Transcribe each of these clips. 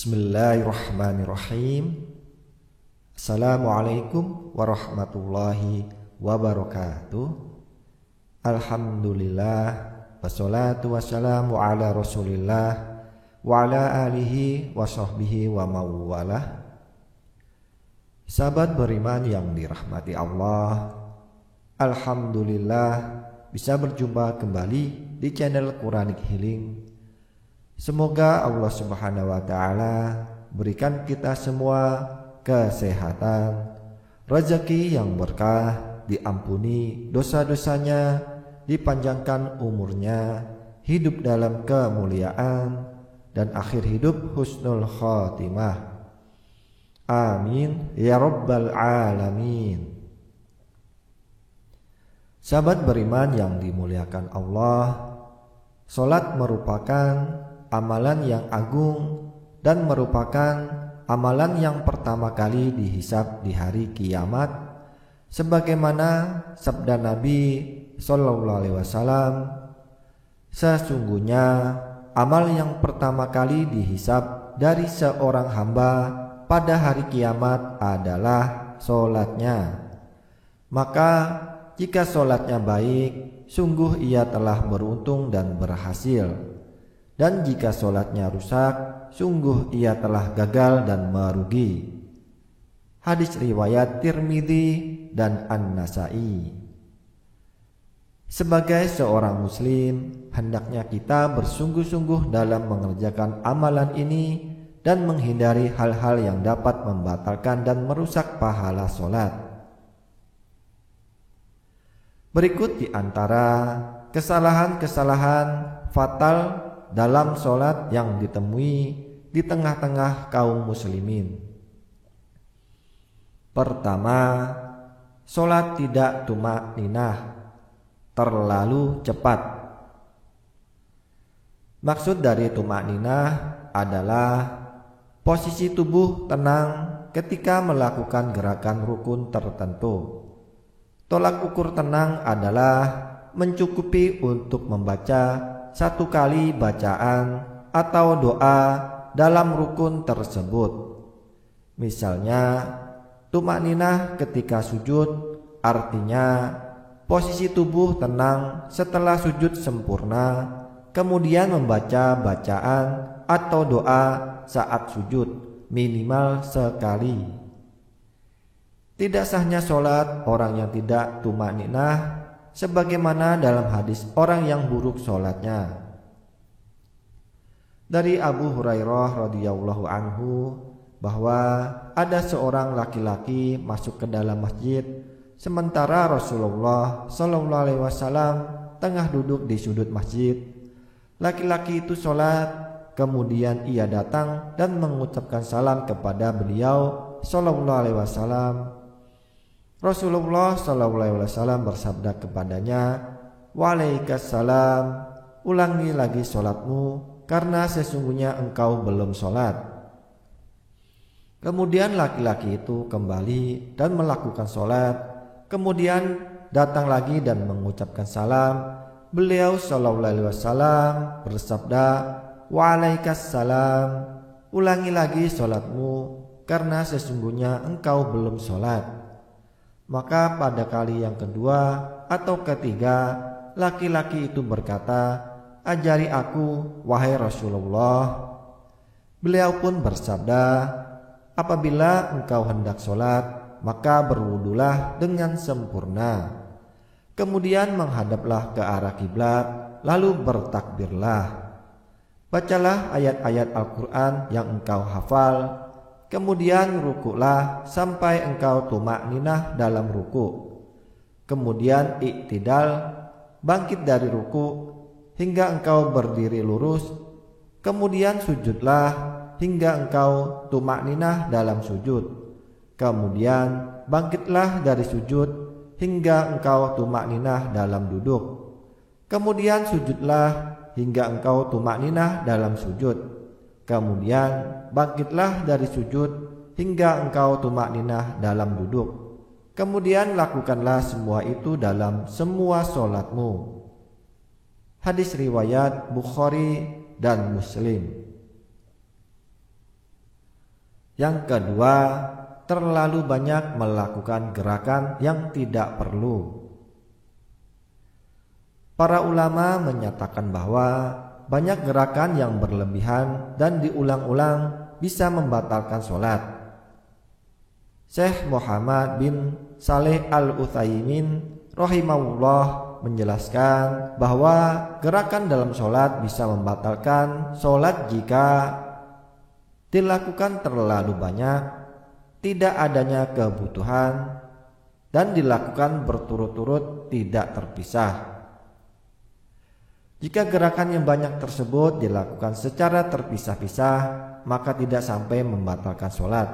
Bismillahirrahmanirrahim. Assalamualaikum warahmatullahi wabarakatuh. Alhamdulillah, wassalatu wassalamu ala rasulillah wa ala alihi wa sahbihi wa mawalah. Sahabat beriman yang dirahmati Allah, alhamdulillah bisa berjumpa kembali di channel Quranic Healing. Semoga Allah Subhanahu wa Ta'ala berikan kita semua kesehatan, rezeki yang berkah, diampuni dosa-dosanya, dipanjangkan umurnya, hidup dalam kemuliaan, dan akhir hidup husnul khotimah. Amin ya rabbal alamin. Sahabat beriman yang dimuliakan Allah, salat merupakan amalan yang agung dan merupakan amalan yang pertama kali dihisab di hari kiamat, sebagaimana sabda Nabi SAW, sesungguhnya amal yang pertama kali dihisab dari seorang hamba pada hari kiamat adalah solatnya. Maka jika solatnya baik, sungguh ia telah beruntung dan berhasil. Dan jika solatnya rusak, sungguh ia telah gagal dan merugi. Hadis riwayat Tirmidzi dan An-Nasa'i. Sebagai seorang muslim, hendaknya kita bersungguh-sungguh dalam mengerjakan amalan ini dan menghindari hal-hal yang dapat membatalkan dan merusak pahala solat. Berikut di antara kesalahan-kesalahan fatal dalam solat yang ditemui di tengah-tengah kaum muslimin. Pertama, solat tidak tumakninah, terlalu cepat. Maksud dari tumakninah adalah posisi tubuh tenang ketika melakukan gerakan rukun tertentu. Tolak ukur tenang adalah mencukupi untuk membaca satu kali bacaan atau doa dalam rukun tersebut. Misalnya, tumakninah ketika sujud artinya posisi tubuh tenang setelah sujud sempurna, kemudian membaca bacaan atau doa saat sujud minimal sekali. Tidak sahnya sholat orang yang tidak tumakninah, sebagaimana dalam hadis orang yang buruk sholatnya. Dari Abu Hurairah radhiyallahu anhu bahwa ada seorang laki-laki masuk ke dalam masjid sementara Rasulullah sallallahu alaihi wasallam tengah duduk di sudut masjid. Laki-laki itu sholat, kemudian ia datang dan mengucapkan salam kepada beliau sallallahu alaihi wasallam. Rasulullah SAW bersabda kepadanya, "Waalaikumsalam, ulangi lagi sholatmu, karena sesungguhnya engkau belum sholat." Kemudian laki-laki itu kembali dan melakukan sholat. Kemudian datang lagi dan mengucapkan salam. Beliau SAW bersabda, "Waalaikumsalam, ulangi lagi sholatmu, karena sesungguhnya engkau belum sholat." Maka pada kali yang kedua atau ketiga, laki-laki itu berkata, "Ajari aku, wahai Rasulullah." Beliau pun bersabda, "Apabila engkau hendak sholat, maka berwudulah dengan sempurna. Kemudian menghadaplah ke arah kiblat, lalu bertakbirlah. Bacalah ayat-ayat Al-Quran yang engkau hafal. Kemudian rukuklah sampai engkau tumakninah dalam ruku. Kemudian iktidal, bangkit dari ruku hingga engkau berdiri lurus. Kemudian sujudlah hingga engkau tumakninah dalam sujud. Kemudian bangkitlah dari sujud hingga engkau tumakninah dalam duduk. Kemudian sujudlah hingga engkau tumakninah dalam sujud. Kemudian bangkitlah dari sujud hingga engkau tumakninah dalam duduk. Kemudian lakukanlah semua itu dalam semua sholatmu." Hadis riwayat Bukhari dan Muslim. Yang kedua, terlalu banyak melakukan gerakan yang tidak perlu. Para ulama menyatakan bahwa banyak gerakan yang berlebihan dan diulang-ulang bisa membatalkan sholat. Syekh Muhammad bin Saleh Al-Utsaimin rahimahullah menjelaskan bahwa gerakan dalam sholat bisa membatalkan sholat jika dilakukan terlalu banyak, tidak adanya kebutuhan, dan dilakukan berturut-turut tidak terpisah. Jika gerakan yang banyak tersebut dilakukan secara terpisah-pisah, maka tidak sampai membatalkan sholat.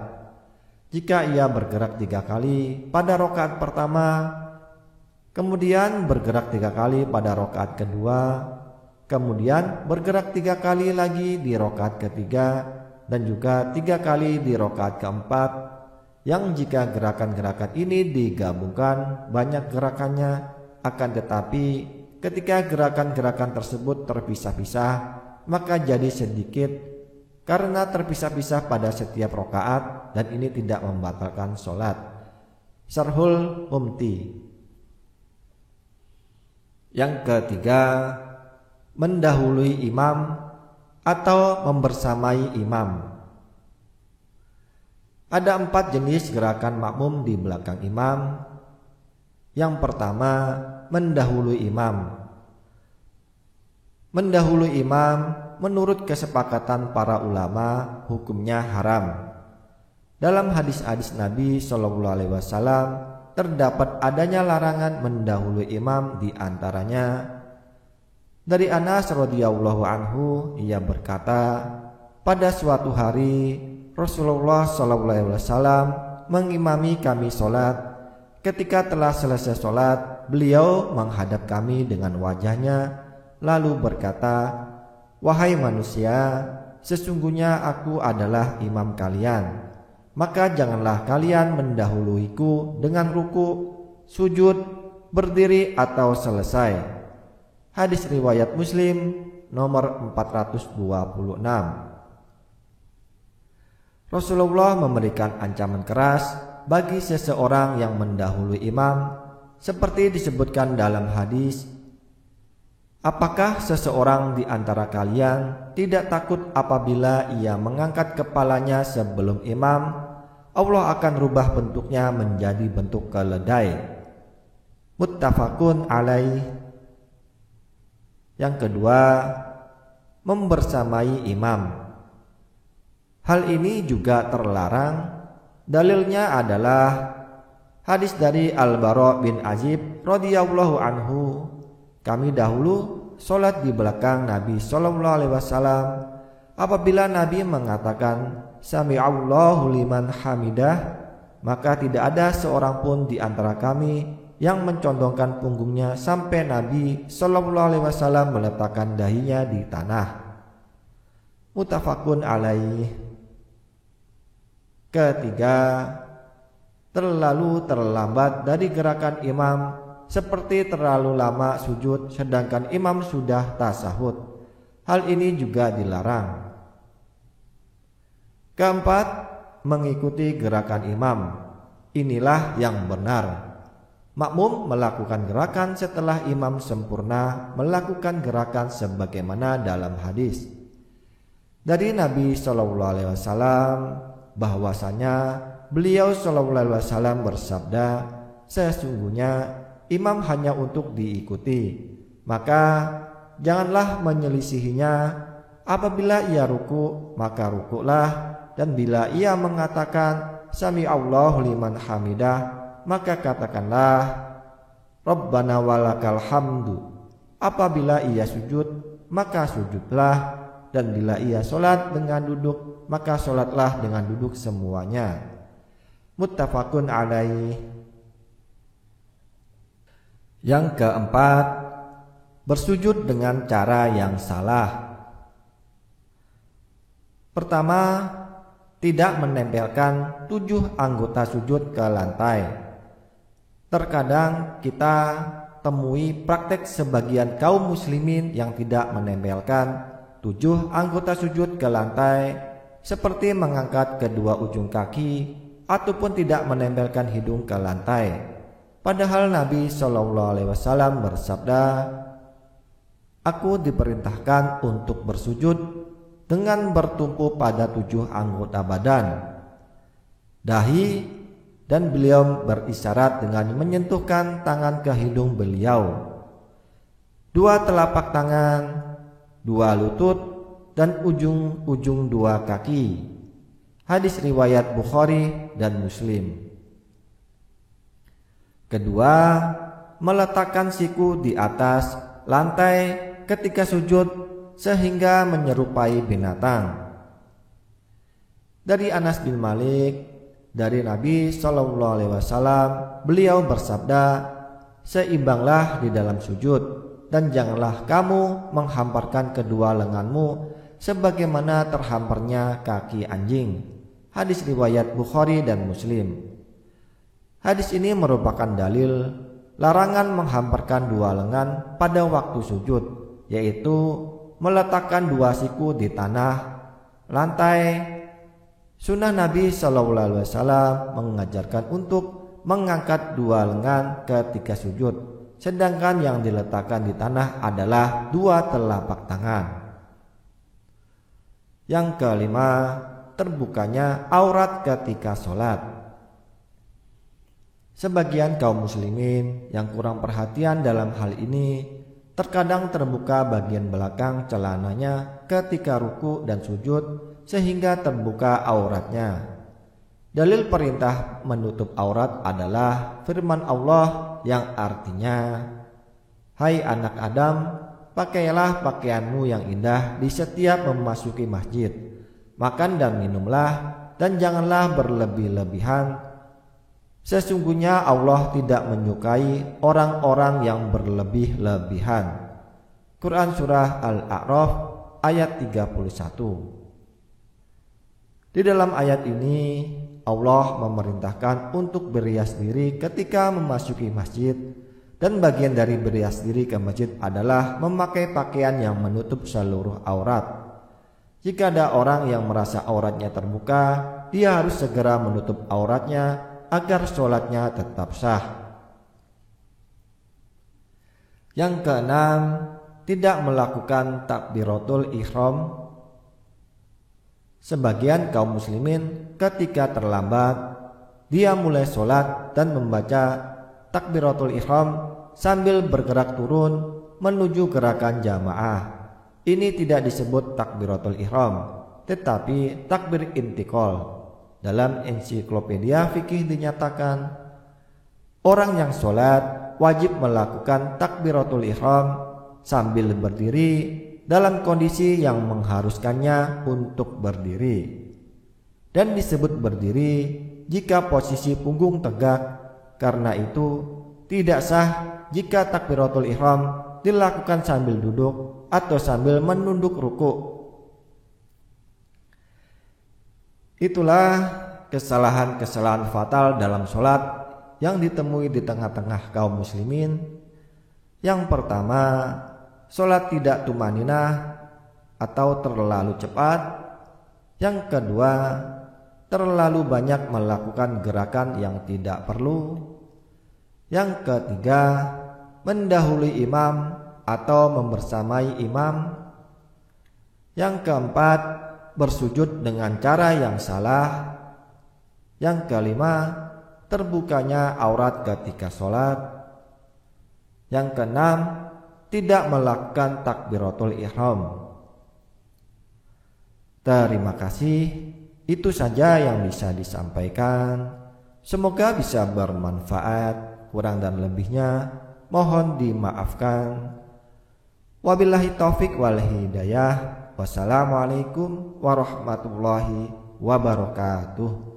Jika ia bergerak 3 kali pada rakaat pertama, kemudian bergerak 3 kali pada rakaat kedua, kemudian bergerak 3 kali lagi di rakaat ketiga, dan juga 3 kali di rakaat keempat, yang jika gerakan-gerakan ini digabungkan banyak gerakannya, akan tetapi ketika gerakan-gerakan tersebut terpisah-pisah, maka jadi sedikit karena terpisah-pisah pada setiap rakaat, dan ini tidak membatalkan sholat. Syarhul Mumti. Yang ketiga, mendahului imam atau membersamai imam. Ada 4 jenis gerakan makmum di belakang imam. Yang pertama, mendahului imam. Mendahului imam menurut kesepakatan para ulama hukumnya haram. Dalam hadis-hadis Nabi SAW terdapat adanya larangan mendahului imam, di antaranya dari Anas radhiyallahu anhu, ia berkata, pada suatu hari Rasulullah SAW mengimami kami sholat. Ketika telah selesai sholat, beliau menghadap kami dengan wajahnya, lalu berkata, wahai manusia, sesungguhnya aku adalah imam kalian. Maka janganlah kalian mendahuluiku dengan ruku, sujud, berdiri atau selesai. Hadis riwayat Muslim nomor 426. Rasulullah memberikan ancaman keras bagi seseorang yang mendahului imam, seperti disebutkan dalam hadis, apakah seseorang di antara kalian tidak takut apabila ia mengangkat kepalanya sebelum imam, Allah akan rubah bentuknya menjadi bentuk keledai. Muttafaqun alaih. Yang kedua, membersamai imam. Hal ini juga terlarang. Dalilnya adalah hadis dari Al-Bara bin Azib radhiyallahu anhu. Kami dahulu sholat di belakang Nabi SAW. Apabila Nabi mengatakan Sami'allahu liman hamidah, maka tidak ada seorang pun di antara kami yang mencondongkan punggungnya sampai Nabi SAW meletakkan dahinya di tanah. Muttafaqun alaih. Ketiga, terlalu terlambat dari gerakan imam, seperti terlalu lama sujud sedangkan imam sudah tasahud. Hal ini juga dilarang. Keempat, mengikuti gerakan imam. Inilah yang benar. Makmum melakukan gerakan setelah imam sempurna melakukan gerakan sebagaimana dalam hadis dari Nabi SAW bahwasanya beliau SAW bersabda, sesungguhnya imam hanya untuk diikuti, maka janganlah menyelisihinya. Apabila ia ruku, maka rukuklah, dan bila ia mengatakan Sami'allahu liman hamidah, maka katakanlah Rabbana walakal hamdu. Apabila ia sujud, maka sujudlah, dan bila ia sholat dengan duduk, maka sholatlah dengan duduk semuanya. Muttafaqun alaih. Yang keempat, bersujud dengan cara yang salah. Pertama, tidak menempelkan 7 anggota sujud ke lantai. Terkadang kita temui praktek sebagian kaum muslimin yang tidak menempelkan 7 anggota sujud ke lantai, seperti mengangkat kedua ujung kaki ataupun tidak menempelkan hidung ke lantai. Padahal Nabi SAW bersabda, "Aku diperintahkan untuk bersujud dengan bertumpu pada 7 anggota badan, dahi, dan beliau berisyarat dengan menyentuhkan tangan ke hidung beliau, 2 telapak tangan, 2 lutut, dan ujung-ujung 2 kaki." Hadis riwayat Bukhari dan Muslim. Kedua, meletakkan siku di atas lantai ketika sujud sehingga menyerupai binatang. Dari Anas bin Malik, dari Nabi SAW, beliau bersabda, "Seimbanglah di dalam sujud dan janganlah kamu menghamparkan kedua lenganmu sebagaimana terhamparnya kaki anjing." Hadis riwayat Bukhari dan Muslim. Hadis ini merupakan dalil larangan menghamparkan 2 lengan pada waktu sujud, yaitu meletakkan 2 siku di tanah, lantai. Sunnah Nabi SAW mengajarkan untuk mengangkat 2 lengan ketika sujud, sedangkan yang diletakkan di tanah adalah 2 telapak tangan. Yang kelima, terbukanya aurat ketika sholat. Sebagian kaum muslimin yang kurang perhatian dalam hal ini terkadang terbuka bagian belakang celananya ketika ruku dan sujud sehingga terbuka auratnya. Dalil perintah menutup aurat adalah firman Allah yang artinya, "Hai anak Adam, pakailah pakaianmu yang indah di setiap memasuki masjid. Makan dan minumlah, dan janganlah berlebih-lebihan. Sesungguhnya Allah tidak menyukai orang-orang yang berlebih-lebihan." Quran Surah Al-A'raf ayat 31. Di dalam ayat ini Allah memerintahkan untuk berias diri ketika memasuki masjid, dan bagian dari berias diri ke masjid adalah memakai pakaian yang menutup seluruh aurat. Jika ada orang yang merasa auratnya terbuka, dia harus segera menutup auratnya agar sholatnya tetap sah. Yang keenam, tidak melakukan takbiratul ihram. Sebagian kaum muslimin ketika terlambat, dia mulai sholat dan membaca takbiratul ihram sambil bergerak turun menuju gerakan jamaah. Ini tidak disebut takbiratul ihram, tetapi takbir intikal. Dalam ensiklopedia fikih dinyatakan, orang yang sholat wajib melakukan takbiratul ihram sambil berdiri dalam kondisi yang mengharuskannya untuk berdiri, dan disebut berdiri jika posisi punggung tegak. Karena itu tidak sah jika takbiratul ihram dilakukan sambil duduk atau sambil menunduk ruku. Itulah kesalahan-kesalahan fatal dalam sholat yang ditemui di tengah-tengah kaum muslimin. Yang pertama, sholat tidak tumaninah atau terlalu cepat. Yang kedua, terlalu banyak melakukan gerakan yang tidak perlu. Yang ketiga, mendahului imam atau membersamai imam. Yang keempat, bersujud dengan cara yang salah. Yang kelima, terbukanya aurat ketika sholat. Yang keenam, tidak melakukan takbiratul ihram. Terima kasih, itu saja yang bisa disampaikan. Semoga bisa bermanfaat. Kurang dan lebihnya mohon dimaafkan. Wabillahi taufik wal hidayah. Wassalamualaikum warahmatullahi wabarakatuh.